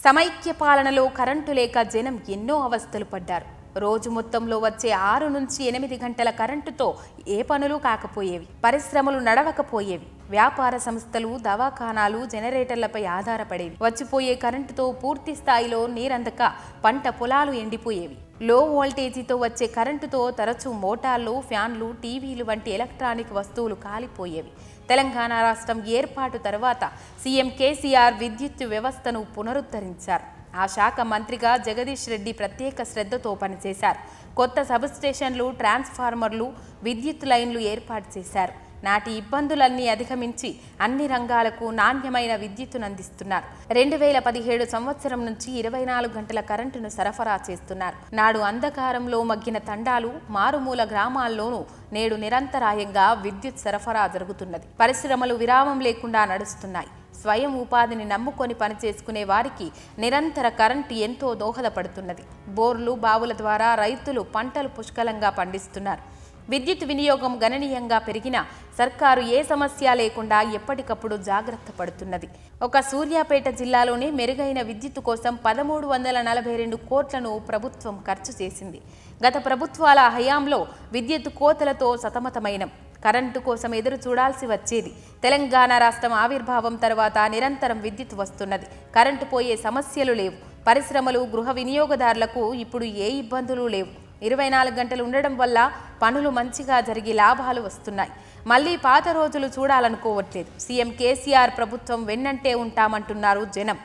సమైక్య పాలనలో కరెంటు లేక జనం ఎన్నో అవస్థలు పడ్డారు. రోజు మొత్తంలో వచ్చే 6 నుంచి 8 గంటల కరెంటుతో ఏ పనులు కాకపోయేవి, పరిశ్రమలు నడవకపోయేవి, వ్యాపార సంస్థలు, దవాఖానాలు జనరేటర్లపై ఆధారపడేవి. వచ్చిపోయే కరెంటుతో పూర్తి స్థాయిలో నీరందక పంట పొలాలు ఎండిపోయేవి. లో వోల్టేజీతో వచ్చే కరెంటుతో తరచూ మోటార్లు, ఫ్యాన్లు, టీవీలు వంటి ఎలక్ట్రానిక్ వస్తువులు కాలిపోయేవి. తెలంగాణ రాష్ట్రం ఏర్పాటు తర్వాత సీఎం కేసీఆర్ విద్యుత్ వ్యవస్థను పునరుద్ధరించారు. ఆ శాఖ మంత్రిగా జగదీష్ రెడ్డి ప్రత్యేక శ్రద్ధతో పనిచేశారు. కొత్త సబ్స్టేషన్లు, ట్రాన్స్ఫార్మర్లు, విద్యుత్ లైన్లు ఏర్పాటు చేశారు. నాటి ఇబ్బందులన్నీ అధిగమించి అన్ని రంగాలకు నాణ్యమైన విద్యుత్తును అందిస్తున్నారు. 2017 సంవత్సరం నుంచి 24 గంటల కరెంటును సరఫరా చేస్తున్నారు. నాడు అంధకారంలో మగ్గిన తండాలు, మారుమూల గ్రామాల్లోనూ నేడు నిరంతరాయంగా విద్యుత్ సరఫరా జరుగుతున్నది. పరిశ్రమలు విరామం లేకుండా నడుస్తున్నాయి. స్వయం ఉపాధిని నమ్ముకొని పనిచేసుకునే వారికి నిరంతర కరెంటు ఎంతో దోహదపడుతున్నది. బోర్లు, బావుల ద్వారా రైతులు పంటలు పుష్కలంగా పండిస్తున్నారు. విద్యుత్ వినియోగం గణనీయంగా పెరిగినా సర్కారు ఏ సమస్య లేకుండా ఎప్పటికప్పుడు జాగ్రత్త పడుతున్నది. ఒక సూర్యాపేట జిల్లాలోనే మెరుగైన విద్యుత్ కోసం 1342 కోట్లను ప్రభుత్వం ఖర్చు చేసింది. గత ప్రభుత్వాల హయాంలో విద్యుత్ కోతలతో సతమతమైనం. కరెంటు కోసం ఎదురు చూడాల్సి వచ్చేది. తెలంగాణ రాష్ట్రం ఆవిర్భావం తర్వాత నిరంతరం విద్యుత్ వస్తున్నది. కరెంటు పోయే సమస్యలు లేవు. పరిశ్రమలు, గృహ వినియోగదారులకు ఇప్పుడు ఏ ఇబ్బందులు లేవు. 24 గంటలు ఉండడం వల్ల పనులు మంచిగా జరిగి లాభాలు వస్తున్నాయి. మళ్ళీ పాత రోజులు చూడాలనుకోవట్లేదు. సీఎం కేసీఆర్ ప్రభుత్వం వెన్నంటే ఉంటామంటున్నారు జనం.